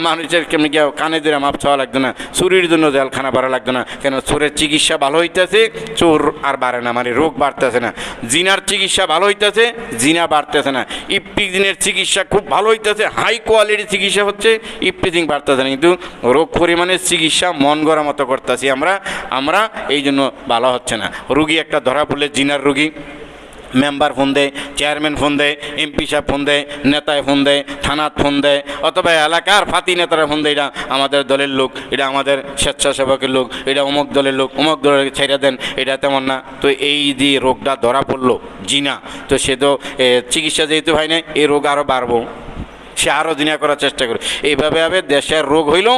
মানুষের কেমনি গিয়ে কানে ধরে মাপ চাওয়া লাগতো না, চুরির জন্য জেলখানা বাড়া লাগতো না। কেন? চোরের চিকিৎসা ভালো হইতেছে, চোর আর বাড়ে না, মানে রোগ বাড়তেছে না। জিনার চিকিৎসা ভালো হইতেছে, জিনা বাড়তেছে না। ইফটিজিংয়ের চিকিৎসা খুব ভালো হইতেছে, হাই কোয়ালিটির চিকিৎসা হচ্ছে, ইফটিজিং বাড়তেছে না। কিন্তু রোগ পরিমাণের চিকিৎসা মন গড়া মতো করতেছি আমরা, এই জন্য ভালো হচ্ছে না। রুগী একটা ধরা পড়লে, জিনার রুগী, মেম্বার ফোন দেয়, চেয়ারম্যান ফোন দেয়, এমপি সাহেব ফোন দেয়, নেতায় ফোন দেয়, থানাত ফোন দেয়, অথবা এলাকার ফাতি নেতারা ফোন দেয়, এটা আমাদের দলের লোক, এটা আমাদের স্বেচ্ছাসেবকের লোক, এটা অমুক দলের লোক, অমুক দলের ছেড়ে দেন, এটা তেমন না। তো এই যে রোগটা ধরা পড়লো জিনা, তো সে তো চিকিৎসা যেহেতু হয় না, এই রোগ আরও বাড়বো, সে আরও জিনা করার চেষ্টা করে। এইভাবে দেশের রোগ হইল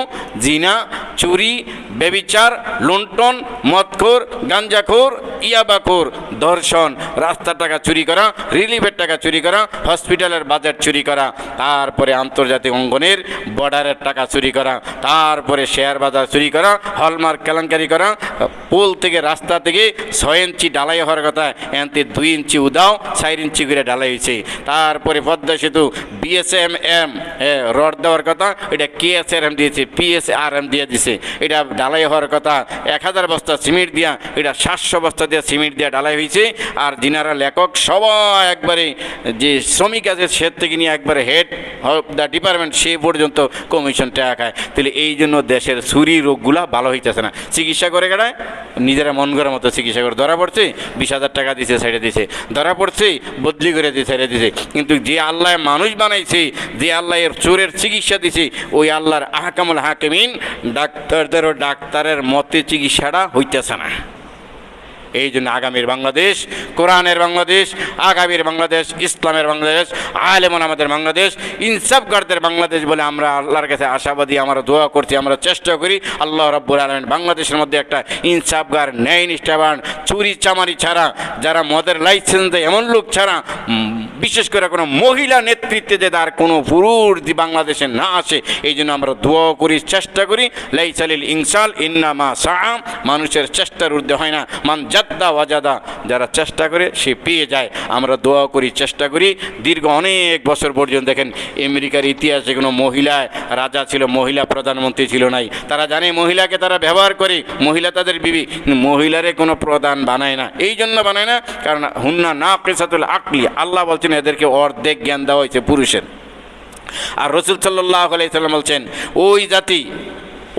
জিনা, চুরি, বেবিচার, লুণ্ঠন, মদখোর, গাঞ্জাখোর, ইয়াবাখোর, ধর্ষণ, রাস্তার টাকা চুরি করা, রিলিফের টাকা চুরি করা, হসপিটালের বাজেট চুরি করা, তারপরে আন্তর্জাতিক অঙ্গনের বর্ডারের টাকা চুরি করা, তারপরে শেয়ার বাজার চুরি করা, হলমার্ক কেলেঙ্কারি করা, পোল থেকে রাস্তা থেকে 6 ইঞ্চি ডালাই হওয়ার কথা, এনতে 2 ইঞ্চি উদাও, 4 ইঞ্চি করে ডালাই হয়েছে। তারপরে পদ্মা সেতু BSMM রড দেওয়ার কথা, এটা KSRM দিয়েছে, PSRM দিয়ে দিছে। এটা ডালাই হওয়ার কথা 1000 বস্তা সিমেন্ট দিয়া, এটা 700 বস্তা দিয়ে সিমেন্ট দিয়ে ডালাই হয়েছে। আর যিনারা লেখক সবাই একবারে, যে শ্রমিক আছে সে থেকে নিয়ে একবারে হেড অফ দ্য ডিপার্টমেন্ট সে পর্যন্ত কমিশন টাকা খায়। তাহলে এই জন্য দেশের চুরি রোগগুলা ভালো হইতেছে না। চিকিৎসা করে কেডায়? নিজেরা মন করার মতো চিকিৎসা করে। ধরা পড়ছে 20,000 টাকা দিছে, ছেড়ে দিছে, ধরা পড়ছে বদলি করে দিয়ে ছেড়ে দিছে। কিন্তু যে আল্লাহ মানুষ বানাইছে, যে আল্লাহ এর চোরের চিকিৎসা দিছে, ওই আল্লাহর আহকামুল হাকিমিন ডাক্তারের মতে চিকিৎসাটা হইতেছে না। এই জন্য আগামীর বাংলাদেশ কোরআনের বাংলাদেশ, আগামীর বাংলাদেশ ইসলামের বাংলাদেশ, আলেম ওলামাদের বাংলাদেশ, ইনসাফগারদের বাংলাদেশ বলে আমরা আল্লাহর কাছে আশাবাদী, আমরা দোয়া করছি, আমরা চেষ্টা করি আল্লাহ রাব্বুল আলামিন বাংলাদেশের মধ্যে একটা ইনসাফগার, ন্যায় নিষ্ঠাবান, চুরি চামারি ছাড়া, যারা মদের লাইসেন্স দেয় এমন লোক ছাড়া, বিশেষ করে কোনো মহিলা নেতৃত্বে যে তার কোনো পুরুষ বাংলাদেশে না আসে, এই জন্য আমরা দোয়া করি, চেষ্টা করি। লাইসালিল ইনসাল ইন্নামা সাআ, মানুষের চেষ্টার ঊর্ধ্বে হয় না, মান জাদ্দা ওয়াজাদা, যারা চেষ্টা করে সে পেয়ে যায়। আমরা দোয়া করি, চেষ্টা করি। দীর্ঘ অনেক বছর পর্যন্ত দেখেন আমেরিকার ইতিহাসে কোনো মহিলা রাজা ছিল, মহিলা প্রধানমন্ত্রী ছিল নাই। তারা জানে মহিলাকে তারা ব্যবহার করে, মহিলা তাদের বিবি, মহিলারে কোনো প্রধান বানায় না। এই জন্য বানায় না কারণ হুন্না নাকিসাতুল আকলি, আল্লাহ বলছেন এদেরকে অর্ধেক জ্ঞান দেওয়া হয়েছে পুরুষের। আর রাসূল সাল্লাল্লাহু আলাইহি সাল্লাম বলছেন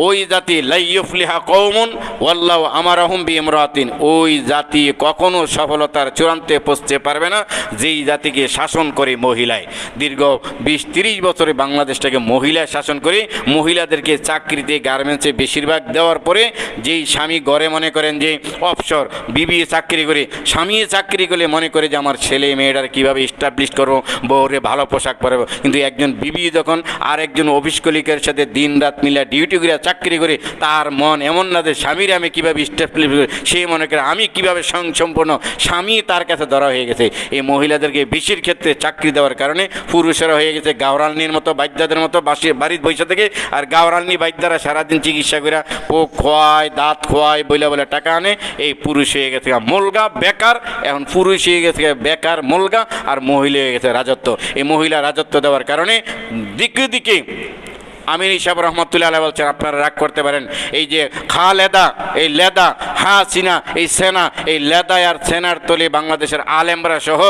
ওই জাতি লাইয়ুফলিহা কওমুন ওয়াল্লাহু আমারাহুম বিইমরাতিন, ওই জাতি কখনো সফলতার চূড়ান্তে পৌঁছতে পারবে না যেই জাতিকে শাসন করে মহিলায়। দীর্ঘ 20-30 বছরে বাংলাদেশটাকে মহিলায় শাসন করে, মহিলাদেরকে চাকরিতে গার্মেন্টসে বেশিরভাগ দেওয়ার পরে যেই স্বামী ঘরে মনে করেন যে অবসর, বিবি চাকরি করে, স্বামী চাকরি করলে মনে করে যে আমার ছেলে মেয়েটার কীভাবে এস্টাবলিশ করবো, বউরে ভালো পোশাক পরাবো। কিন্তু একজন বিবি যখন আর একজন অফিস কলিকের সাথে দিন রাত মিলে ডিউটি করে চাকরি করে, তার মন এমন না যে স্বামীর আমি কীভাবে স্টেবলিশ করি, সে মনে করে আমি কীভাবে সম্পূর্ণ স্বামী তার কাছে ধরা হয়ে গেছে। এই মহিলাদেরকে বেশির ক্ষেত্রে চাকরি দেওয়ার কারণে পুরুষেরা হয়ে গেছে গাওরালনির মতো, বাইদ্যাদের মতো বাড়ির বৈশা থেকে। আর গাওরালনি বাইদ্যারা সারাদিন চিকিৎসা করে পোক খোয়ায়, দাঁত খোয়ায়, বলে টাকা আনে। এই পুরুষ হয়ে গেছে মোলগা, বেকার। এখন পুরুষ হয়ে গেছে বেকার, মোলগা, আর মহিলা হয়ে গেছে রাজত্ব। এই মহিলা রাজত্ব দেওয়ার কারণে দিকে দিকে আমির সাহেব রহমতুল্লাহ আলাইহি বলছেন, আপনারা রাগ করতে পারেন, এই যে খালেদা, এই লেদা, হাসিনা, এই সেনা, এই লেদা আর সেনার তলে বাংলাদেশের আলেমরা সহ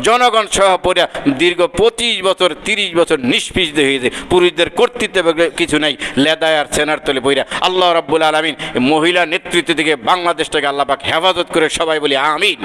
জনগণ সহ পড়ে দীর্ঘ 25 বছর 30 বছর নিষ্পিস হয়েছে। পুরুষদের কর্তৃত্ব কিছু নাই, লেদা আর সেনার তলে পড়ে। আল্লাহ রাব্বুল আলামিন মহিলা নেতৃত্ব থেকে বাংলাদেশটাকে আল্লাহ পাক হেফাজত করে, সবাই বলি আমিন।